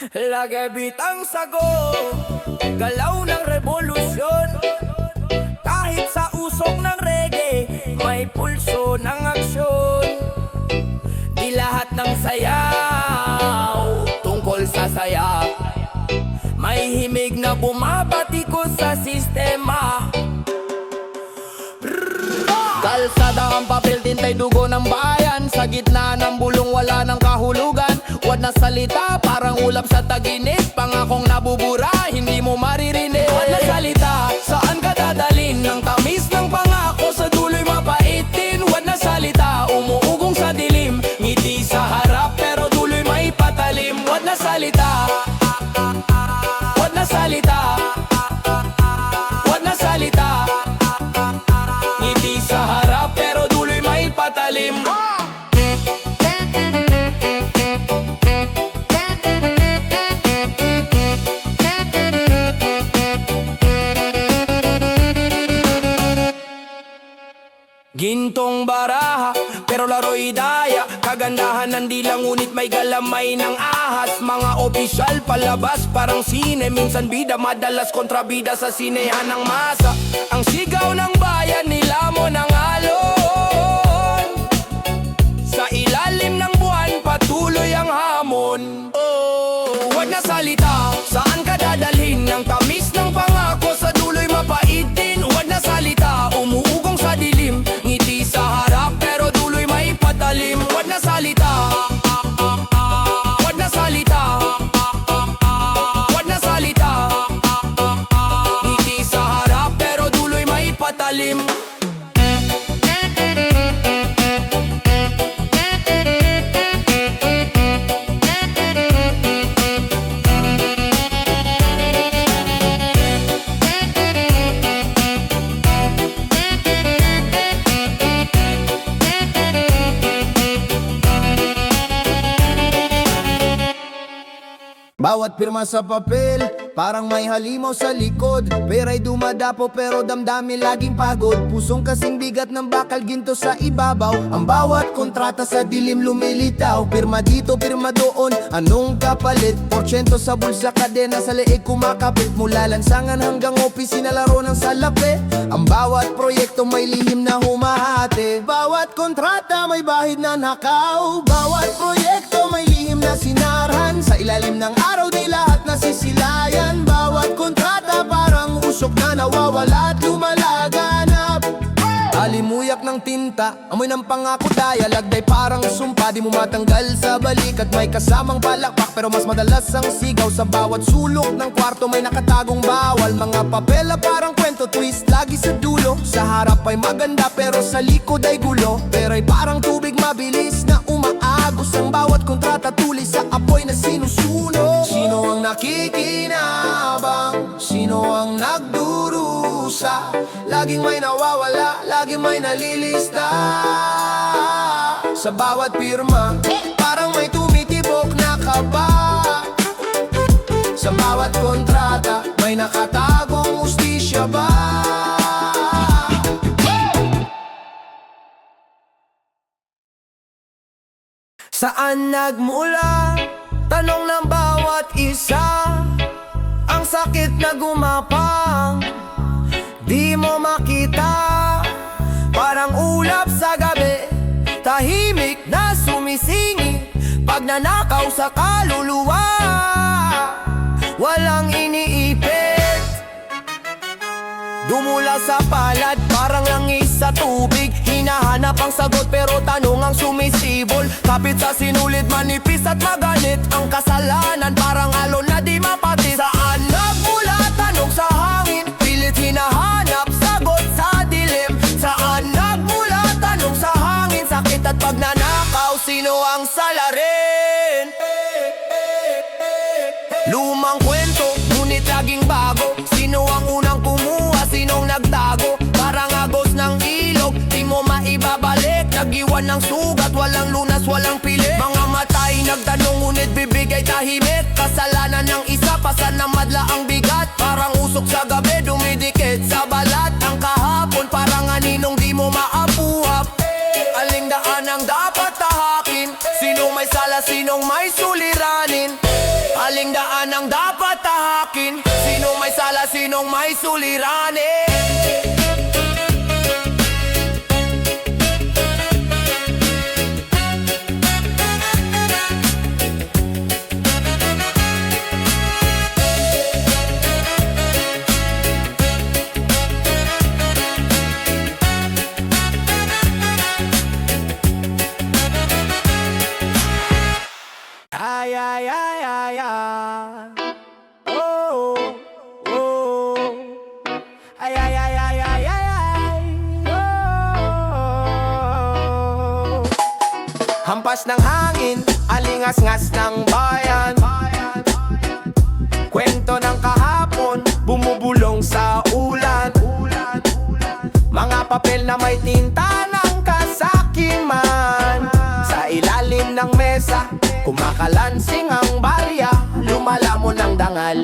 Lagabit ang sago, galaw ng revolusyon. Kahit sa usok ng reggae, may pulso ng aksyon. Di lahat ng sayaw tungkol sa saya, may himig na bumabatikos sa sistema. Kalsada ang papel, tintay dugo ng bayan. Sa gitna ng bulong wala ng kahulugan. Wad na salita, parang ulap sa taginig. Pangakong nabubura, hindi mo maririnig. Wad na salita, saan ka dadalhin? Ng tamis ng pangako, sa dulo'y mapaitin. Wad na salita, umuugong sa dilim. Ngiti sa harap, pero dulo'y may patalim. Wad na salita, wad na salita, wad na salita. Ngiti sa harap, pero dulo'y may patalim. Gintong baraha, pero laro'y daya. Kagandahan ng dilang, ngunit may galamay ng ahas. Mga opisyal palabas, parang sine. Minsan bida, madalas kontrabida sa sinehan ng masa. Ang sigaw ng bayan, nilamon ng alon. Sa ilalim ng buwan, patuloy ang hamon. Oh, wag na salita, saan ka dadalhin? Ng tamis ng pangako, sa dulo'y mapaitin. Wag na salita, umuugong sa dilim. Ngiti sa harap, pero dulo'y may patalim. Wag na salita, wag na salita, wag na salita. Ngiti sa harap, pero dulo'y may patalim. Bawat pirma sa papel, parang may halimaw sa likod. Pera'y dumadapo pero damdamin laging pagod. Pusong kasing bigat ng bakal, ginto sa ibabaw. Ang bawat kontrata sa dilim lumilitaw. Pirma dito, pirma doon, anong kapalit? Porsyento sa bulsa, kadena sa leeg kumakapit. Mula lansangan hanggang opisina, laro ng salapi. Ang bawat proyekto may lihim na humahati. Bawat kontrata may bahid na nakaw. Bawat proyekto may lihim na sinarhan. Sa ilalim ng araw di lahat nasisilayan. Bawat kontrata parang usok na nawawala at lumalaganap. Alimuyak ng tinta, amoy ng pangako daya. Lagday parang sumpa, di mo matanggal sa balik. At may kasamang palakpak, pero mas madalas ang sigaw. Sa bawat sulok ng kwarto may nakatagong bawal. Mga papela parang kwento, twist lagi sa dulo. Sa harap ay maganda, pero sa likod ay gulo. Pero ay parang tubig mabilis na umaagos. Ang bawat kontrata tuloy sa apoy na sinusunog. Sino ang nakikinabang? Sino ang nagdurusa? Laging may nawawala, laging may nalilista. Sa bawat pirma, parang may tumitibok na kaba. Sa bawat kontrata, may nakatagong ustisya ba? Saan nagmula? Tanong ng bawat isa. Ang sakit na gumapang, di mo makita. Parang ulap sa gabi, tahimik na sumisingi. Pag nanakaw sa kaluluwa, walang iniipit. Dumula sa palad, parang langis sa tubig. Hinahanap ang sagot pero tanong ang sumisibol. Kapit sa sinulid, manipis at maganit. Ang kasalanan parang alon na di mapati. Saan nagmula? Tanong sa hangin, pilit hinahanap sagot sa dilim. Saan nagmula? Tanong sa hangin, sakit at pagnanakaw, sino ang salarin? Lumang kwento, ngunit laging bago. Sino ang unang kumuha, sinong nagtago? Parang agos ng ilog, di mo maibabalik. Nag-iwan ng sugat, walang lunas, walang pilit. Mga matay nagtanong, ngunit bibigay tahimik. Kasalanan ng isa, pasan na madla ang bigat. Parang usok sa gabi, dumidikit sa balat. Ang kahapon, parang aninong di mo maapuhap. Aling daan ang dapat tahakin? Sinong may sala, sinong may suliranin? Aling daan ang dapat tahakin. Sinong may sala, sinong may suliranin. Ay, ay, ay, ay, ay. Oh, oh. Ay, ay, ay, ay, ay, ay, ay. Oh. Hampas ng hangin, alingas-ngas ng bayan. Kwento ng kahapon, bumubulong sa ulan. Mga papel na may tinta ng kasakiman. Sa ilalim ng mesa, kumakalansing ang barya, lumalamon ang dangal.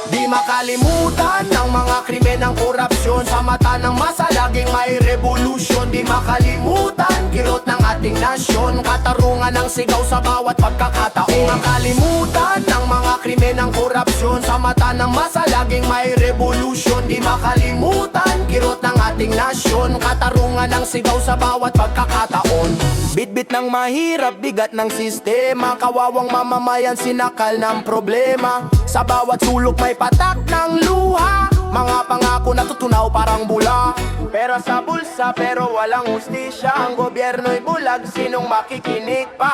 Di makalimutan ng mga krimen ng korupsyon. Sa mata ng masa, laging may revolusyon. Di makalimutan, kirot ng ating nasyon. Katarungan ng sigaw sa bawat pagkakataon. Di makalimutan ng mga krimen ng korupsyon. Sa mata ng masa, laging may revolusyon. Di makalimutan, kirot ng ating nasyon. Katarungan ng sigaw sa bawat pagkakataon. Bitbit ng mahirap, bigat ng sistema. Kawawang mamamayan, sinakal ng problema. Sa bawat sulok may patak ng luha. Mga pangako natutunaw parang bula. Pera sa bulsa pero walang hustisya. Ang gobyerno'y bulag, sinong makikinig pa?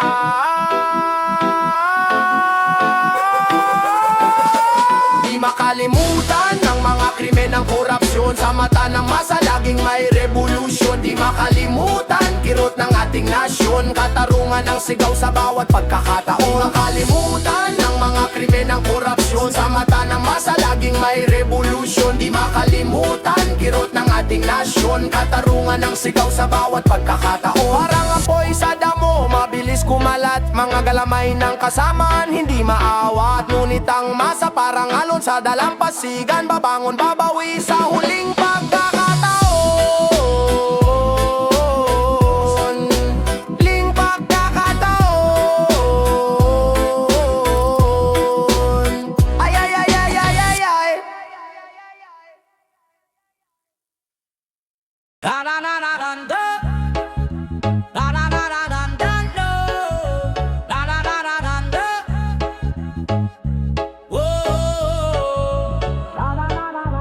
Di makalimutan ng mga krimen ng korupsyon. Sa mata ng masa, laging may revolusyon. Di makalimutan, kirot ng ating nasyon. Katarungan ng sigaw sa bawat pagkakataon. Di makalimutan ng mga krimen ng korupsyon. Sa mata ng masa, laging may revolusyon. Di makalimutan, kirot ng ating nasyon. Katarungan ng sigaw sa bawat pagkakataon. Parang apoy sa damo, mabilis kumalat. Mga galamay ng kasamaan, hindi maawat. Ngunit ang masa parang alon sa dalampasigan. Babangon, babawi sa huling pagkakataon. Ling pagkakataon. Ay, ay, ay, ay, ay, ay, ay. Da da da da da da. Da da da da da da da. Da da da da da da. Whoa.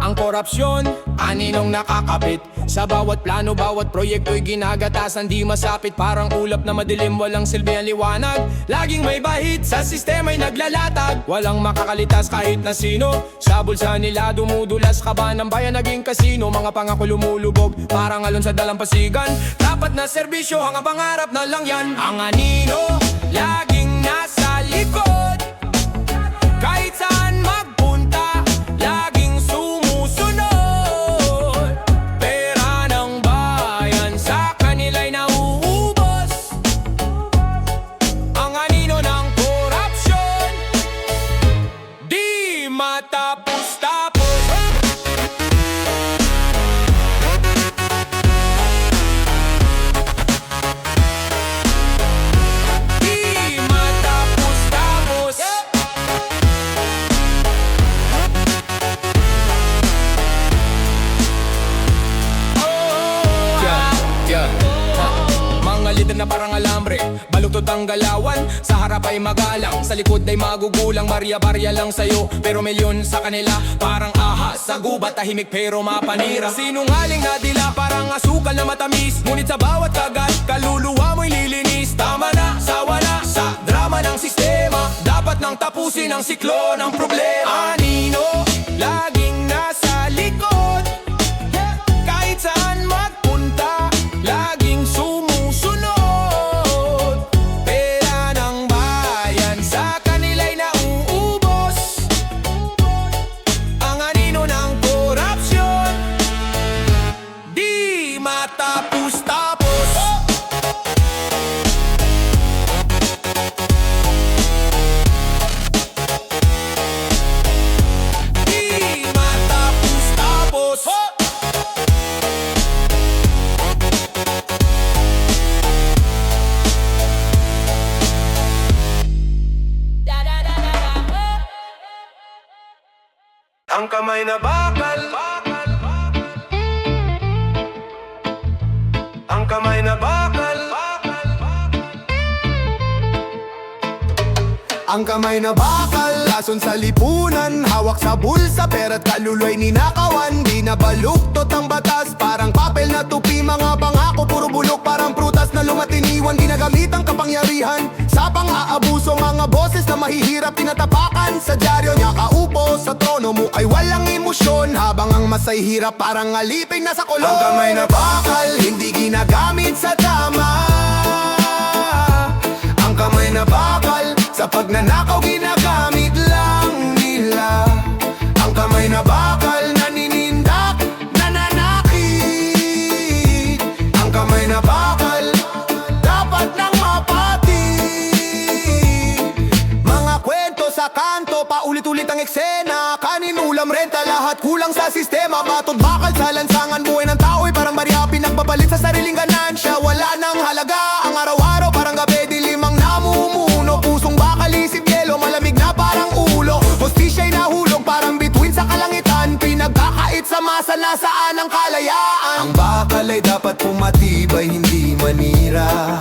Ang korupsyon, aninong nakakapit. Sa bawat plano, bawat proyekto'y ginagatasan. Di masapit, parang ulap na madilim. Walang silbi ang liwanag. Laging may bahid, sa sistema'y naglalatag. Walang makakalitas kahit na sino. Sa bulsa nila dumudulas, kaba ng bayan naging kasino. Mga pangako lumulubog, parang alon sa dalampasigan. Dapat na serbisyo, ang pangarap na lang yan. Ang anino, laging nasa likod. Kahit saan magpunta, laging sumusunod. Pera ng bayan sa kanila'y nauubos. Ang anino ng korupsyon, di matapos-tapos. Di matapos-tapos. Mga lider na parang alambre, baluktot ang galawan. Sa harap ay magalang, sa likod ay magugulang. Barya-barya lang sa'yo, pero milyon sa kanila. Parang ahas sa gubat, tahimik pero mapanira. Sinungaling na dila, parang asukal na matamis. Ngunit sa bawat kagat, kaluluwa mo'y lilinis. Tama na, sawa na sa drama ng sistema. Dapat nang tapusin ang siklo ng problema. Anino, laging nasa likod. Kahit saan magpunta, laging sumusunod. Pera ng bayan sa kanila'y nauubos. Ang anino ng korupsyon, di matapos-tapos. Ang kamay na bakal, ang kamay na bakal, Ang kamay na bakal, lason sa lipunan, hawak sa bulsa, pera't kaluluwa'y ninakawan. Di na baluktot ang batas, parang papel na tupi. Mga pangako, puro bulok, parang prutas na lumatiniwan. Ginagamit ang kapangyarihan sa pang-aabuso. Mga boses na mahihirap, tinatapakan sa dyaryo niya. Kaupo sa trono mo ay walang emosyon, habang ang masay hirap parang aliping nasa kolon. Ang kamay na bakal, hindi ginagamit sa tama. Ang kamay na bakal, sa pagnanakaw ginagamit lang nila. Ang kamay na bakal, naninindak, nananakit. Ang kamay na bakal, dapat nang mapati. Mga kwento sa kanto, paulit-ulit ang eksena. Kanin, ulam, renta, lahat kulang sa sistema. Batod bakal sa lansangan, buhay ng tao'y parang barya. Pinagbabalit sa sariling ganansya, wala nang halaga. Ang araw-araw parang gabi, dilim ang namumuno. Pusong bakal, isip yelo, malamig na parang ulo. Hostisya'y nahulog, parang bituin sa kalangitan. Pinagkakait sa masa, nasaan ang kalayaan? Ang bakal ay dapat pumatibay, hindi manira.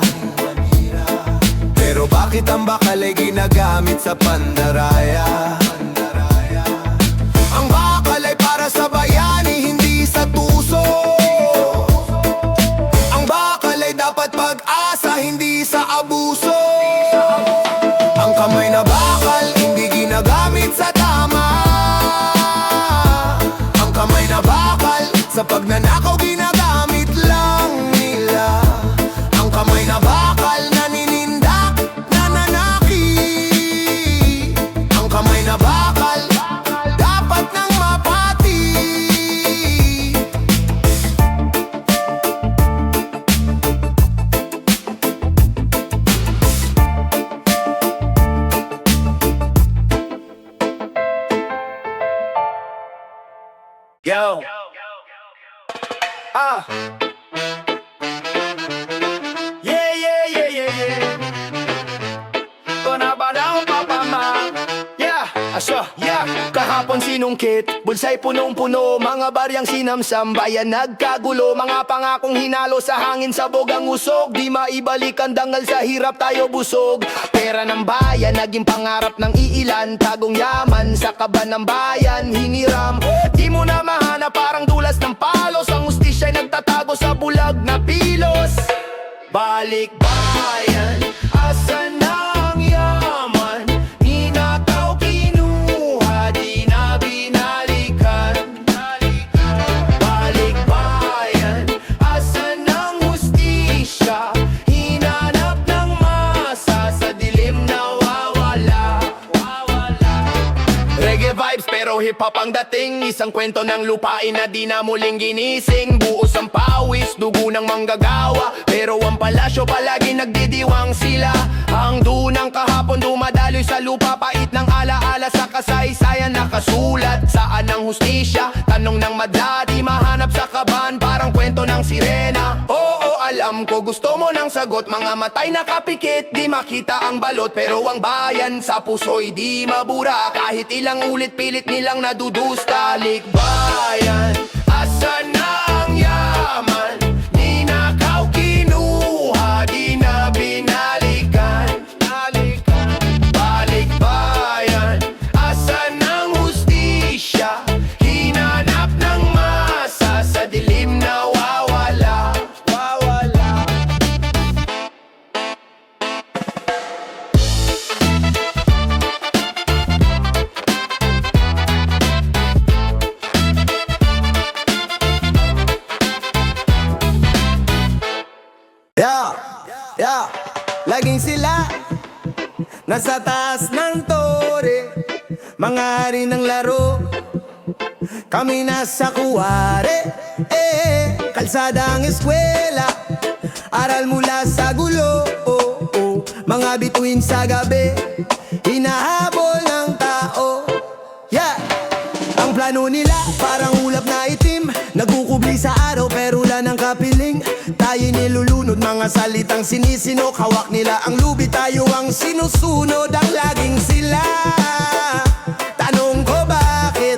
Pero bakit ang bakal ay ginagamit sa pandaraya? Ang bakal ay para sa bayani, hindi sa tuso. Ang bakal ay dapat pag-asa, hindi sa abuso. Ang kamay na bakal, hindi ginagamit sa tama. Ang kamay na bakal, sa pagnanakaw ginagamit lang nila. Ang kamay na bakal, naninindak, nananakit. Ang kamay na bakal, dapat nang mapati. yo. Yeah, yeah, yeah, yeah, yeah. Panabalaw pa pa ma. Yeah, yeah. Kahapon sinungkit, bulsa'y punong-puno. Mga baryang sinamsam, bayan nagkagulo. Mga pangakong hinalo sa hangin, sabog ang usog. Di maibalik ang dangal sa hirap, tayo busog. Pera ng bayan, naging pangarap ng iilan. Tagong yaman sa kaban ng bayan, hiniram. Di mo na mahanap, parang dulas ng palos. Ang hustisya'y nagtatago sa bulag na pilos. Balik bayan, asan ang yaman? Ninakaw, kinuha, di na binalikan. Balik bayan, asan ang hustisya? Hinanap ng masa, sa dilim nawawala. Reggae vibes pero hip-hop ang dating. Isang kwento ng lupain na di na muling ginising. Buos ang pawis, dugo ng manggagawa. Pero ang palasyo palagi nagdidiwang sila. Ang dunang kahapon dumadaloy sa lupa. Pait ng alaala sa kasaysayan nakasulat. Saan ang hustisya? Tanong ng madla, di mahanap sa kaban. Parang kwento ng sirena. Oo, alam ko gusto mo ng sagot. Mga matay nakapikit, di makita ang balot. Pero ang bayan sa puso'y di mabura. Kahit ilang ulit pilit nilang nadudusta. Likbayan, asan na ang yaman? Ninakaw, kinuha, di na binalikan. Balik bayan, asan ang hustisya? Hinanap ng masa, sa dilim nawawala. Yeah, laging sila nasa taas ng tore, mga hari ng laro. Kami nasa kuwari, kalsada ang eskwela. Aral mula sa gulo, mga bituin sa gabi, hinahabol ng tao. Yeah, ang plano nila parang ulap na itim, nagkukubli sa araw pero wala ng kapiling. Tayo nilulunod, mga salitang sinisinok. Hawak nila ang lubi, tayo ang sinusunod. Ang laging sila, tanong ko bakit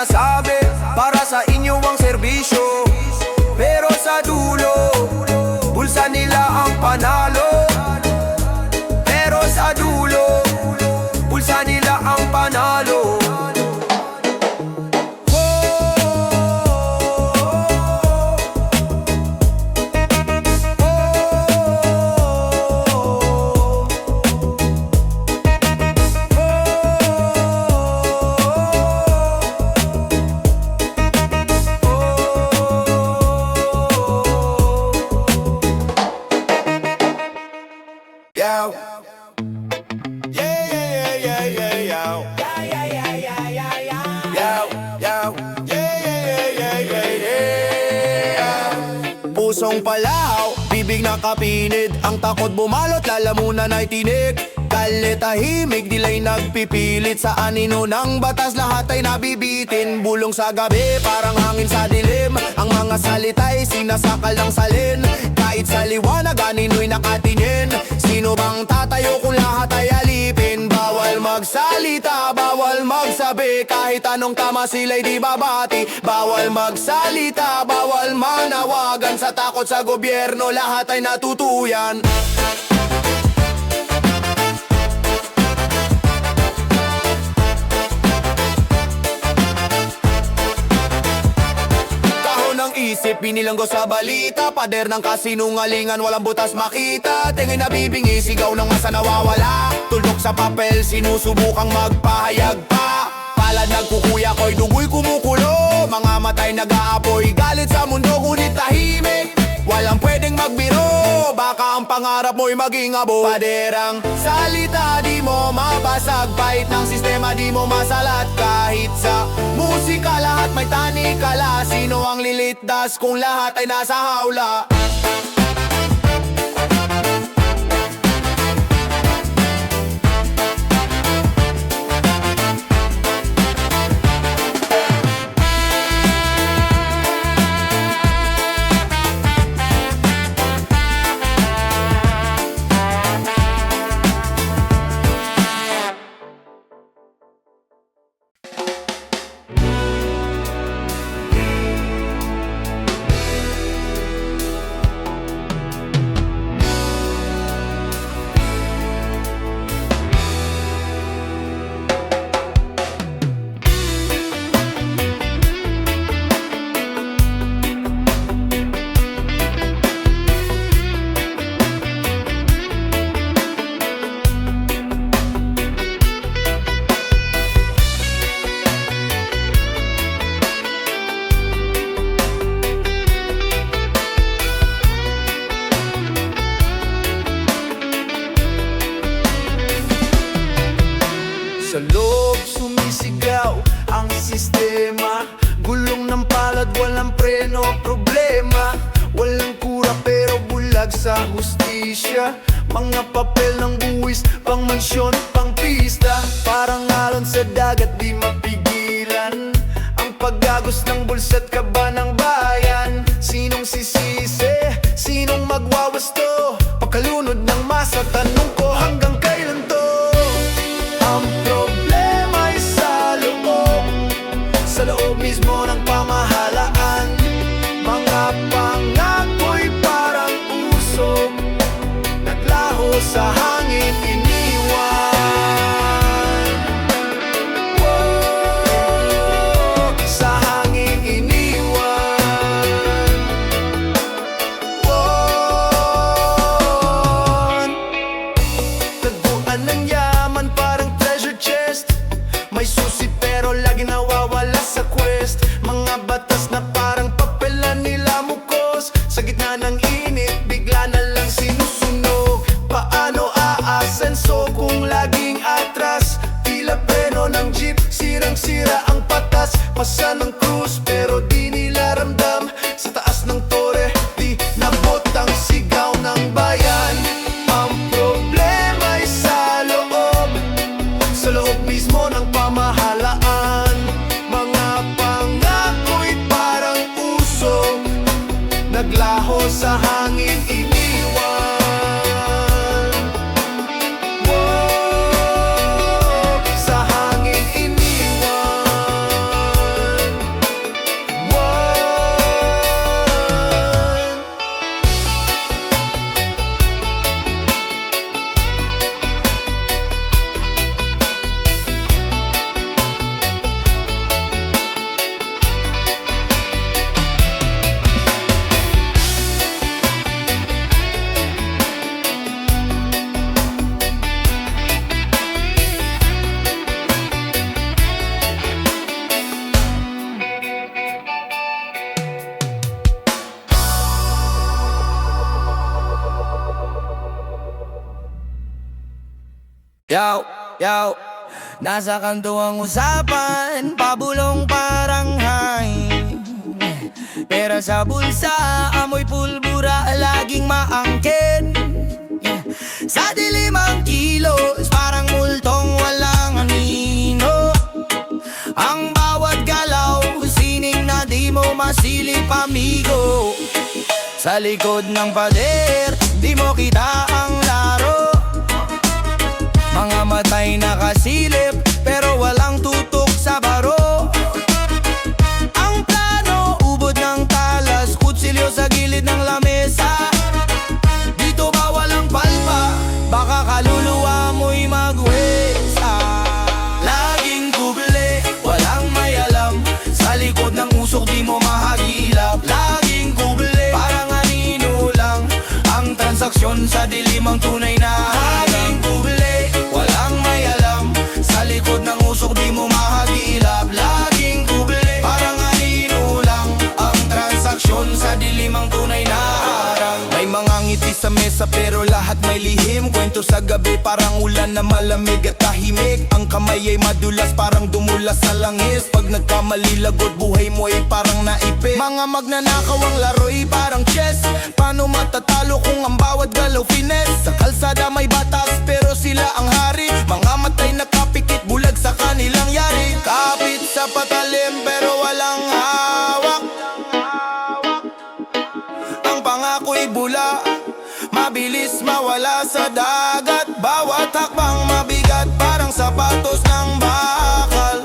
sinasabi, para sa inyo ang serbisyo. Pero sa dulo, bulsa nila ang panalo. Pero sa dulo, bulsa nila ang panalo. Yow. Yeah, yeah, yeah, yeah, yeah, yow. Yeah, yeah, yeah, yeah, yeah, yeah. Yow, yow. Yeah, yeah, yeah, yeah, yeah, yeah. Pusong palaw, bibig na kapinid. Ang takot bumalot, lalamunan ay tinig. Galit tahimik, dila'y nagpipilit. Sa anino ng batas, lahat ay nabibitin. Bulong sa gabi, parang hangin sa dilim. Ang mga salita'y sinasakal ng salin. Kahit sa liwanag, anino'y nakatingin. Sino bang tatayo kung lahat ay alipin? Bawal magsalita, bawal magsabi. Kahit anong tama sila'y di babati. Bawal magsalita, bawal manawagan. Sa takot sa gobyerno, lahat ay natutuyan. Isip, binilanggo sa balita. Pader ng kasinungalingan, walang butas makita. Tingin na bibingi, sigaw ng masa nawawala. Tuldok sa papel, sinusubukang magpahayag pa. Palad nagkukuya ko'y dugoy kumukulo. Mga matay nag-aapoy, galit sa mundo ngunit tahimik. Walang pwedeng magbiro, baka ang pangarap mo'y maging abo. Paderang salita, di mo mabasag. Pahit ng sistema, di mo masalat. Kahit sa musika, lahat may tanikala. Sino ang lilitdas kung lahat ay nasa hawla? Sa loob sumisigaw ang sistema. Gulong ng palad, walang preno, problema. Walang kura pero bulag sa hustisya. Mga papel ng buwis, pang mansyon, pang pista. Parang alon sa dagat, di mapigilan. Ang pagagos ng bulsa't kaba ng bayan. Sinong sisisi, sinong magwawasto? Pagkalunod ng masa, tanong ko hanggang kailan to? Ang problema ay sa loob mismo ng pamahalaan. Mga pangako'y parang usok, naglaho sa hangin, iniwan. Whoa, sa hangin iniwan. Whoa, tagpuan ng yaman parang treasure chest. May susi pero lagi nawawala sa quest. Mga batas na parang papel na nilamukos. Sa gitna ng init, bigla na lang sinusunog. Paano aasenso kung laging atras? Tila preno ng jeep, sirang-sira ang patas. Pasa ng cruise pero di nila ramdam. Sa taas ng tore, di nabot ang sigaw ng bayan. Ang problema ay sa loob mismo ng pamahalaan. Mga pangako'y parang usok, naglaho sa hangin, iniwan. Whoa, sa hangin iniwan. Yaw, yaw. Nasa kanto ang usapan, pabulong parang hangin. Pera sa bulsa, amoy pulbura, laging maangkin. Sa dilim ang kilos, parang multong walang anino. Ang bawat galaw, sining na di mo masilip, amigo. Sa likod ng pader, di mo kita ang laro. Mga matay nakasilip, pero walang tutok sa baro. Ang plano, ubod ng talas, kutsilyo sa gilid ng lamesa. Dito ba walang palpa, baka kaluluwa mo'y magwesa. Laging kubli, walang may alam, sa likod ng usok di mo mahagilap. Laging kubli, parang anino lang, ang transaksyon sa dilim ang tunay na halang. Kubli, walang may alam, sa likod ng usok di mo mahagilap. Laging kubli, parang anino lang, ang transaksyon sa dilim ang tunay na harang. May mga ngiti sa mesa pero lahat may lihim. Kwento sa gabi parang ulan na malamig at tahimik. Ang kamay ay madulas parang dumulas sa langis. Pag nagkamali lagot buhay mo ay parang naipit. Mga magnanakaw ang laro'y parang chess. Paano matatalo kung ang bawat galaw finesse? Sa kalsada may batas pero sila ang hari. Mga matay nakapikit bulag sa kanilang yari. Kapit sa patalim pero walang hawak. Ang pangako'y bula, mabilis mawala sa dagat. Bawat hakbang mabigat parang sapatos ng bakal.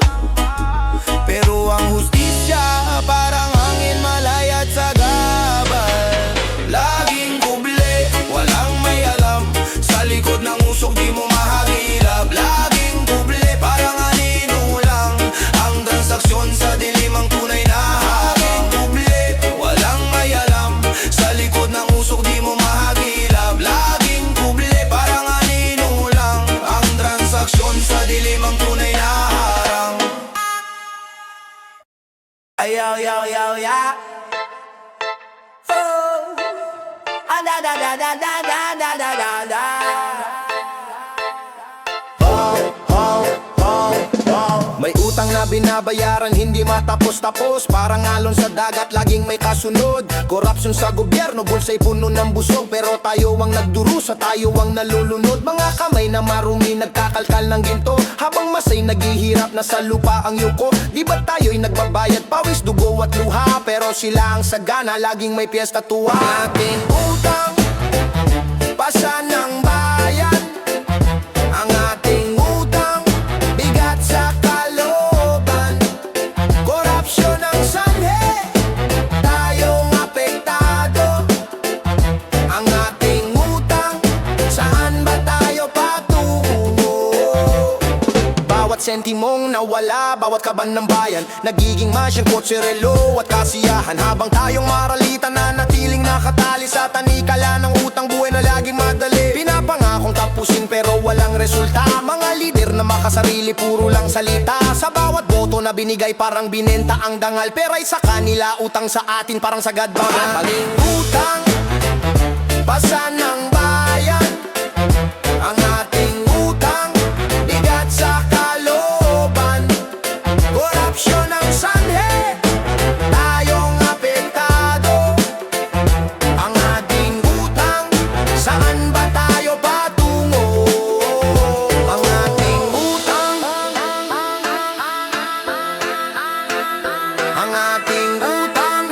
Pero ang hustisya parang hangin malayat sa gabal. Laging kubli, walang may alam, sa likod ng usok di mo mahagilap. Laging kubli, parang anino lang, ang transaksyon sa dilim ang tunay na halang. Kubli, walang may alam, sa likod ng usok di mo mahagilap. Laging kubli, parang anino lang, ang transaksyon sa dilim ang tunay na harang. Ayaw, yaw, yaw, yaw. Oh. Ah, da, da, da, da, da, da, da, da, da, da. May utang na binabayaran, hindi matapos-tapos. Parang alon sa dagat, laging may kasunod. Korupsyon sa gobyerno, bulsa'y puno ng busog. Pero tayo ang nagdurusa, tayo ang nalulunod. Mga kamay na marumi, nagkakalkal ng ginto. Habang masay naghihirap na sa lupa ang yuko. Di ba tayo'y nagbabayad, pawis, dugo at luha? Pero sila ang sagana, laging may piyesta tuwa. Ating utang, pasa ng bayan. Ang ating utang, bigat sa kalooban. Korupsyon ang sanhe, tayong apektado. Ang ating utang, saan ba tayo patungo? Bawat sentimong nawala, bawat kaban ng bayan, nagiging masyang kotsirelo at kasiyahan. Habang tayong maralitan na natiling nakatali sa tanikala ng utang, buhay na laging madali. Pinapangakong tapusin pero walang resulta. Mga lider na makasarili, puro lang salita. Sa bawat boto na binigay parang binenta ang dangal. Pero ay sa kanila, utang sa atin parang sagad bangal. Maling utang, pasa ng bayan. Ang ating utang, bigat sa kalooban. Korupsyon ang sanhe, tayong apektado. Ang ating utang, saan ba tayo patungo? Ang ating utang, ang ating utang.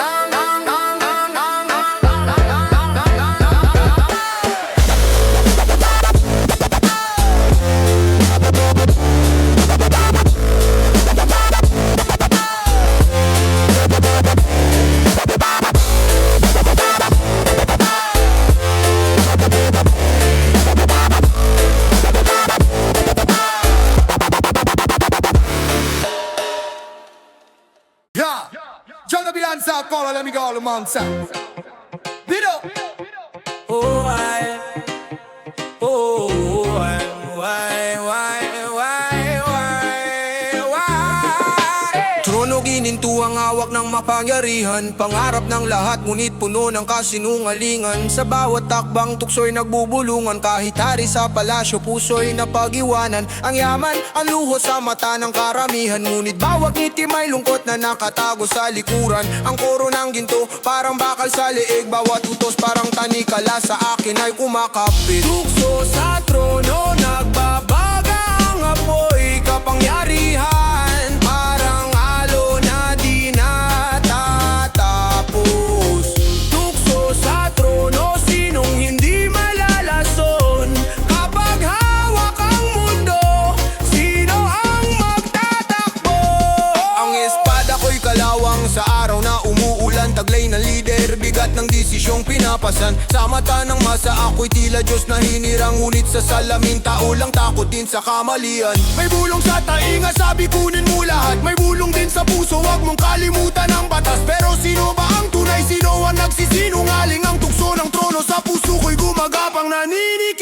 Yeah, John the Bilanza, call let me go, Lamonza. Video. Oh, I, oh, I, why, why? Trono Hininto ang hawak ng mapangyarihan, pangarap ng lahat ngunit puno ng kasinungalingan. Sa bawat takbang tukso'y nagbubulungan, kahit hari sa palasyo puso'y napag-iwanan. Ang yaman, ang luho sa mata ng karamihan, ngunit bawat ngiti may lungkot na nakatago sa likuran. Ang koro ng ginto, parang bakal sa leeg, bawat utos parang tanikala sa akin ay kumakapit. Tukso sa trono, nagbabaga ang apoy, kapangyarihan, parang alo na di natatapos. Tukso sa trono, sinong hindi malalason? Kapag hawak ang mundo, sino ang magtatakbo? Ang espada ko'y kalawang sa araw na umuulan, taglay ng lider, bigat ng desisyong pinapasan. Sa mata ng masa ako'y tila Diyos na hinirang, ngunit sa salamin tao lang takotin sa kamalian. May bulong sa tainga, sabi kunin mo lahat. May bulong din sa puso, wag mong kalimutan ang batas. Pero sino ba ang tunay? Sino ang nagsisinungaling? Ang tukso ng trono sa puso ko'y gumagapang naninig.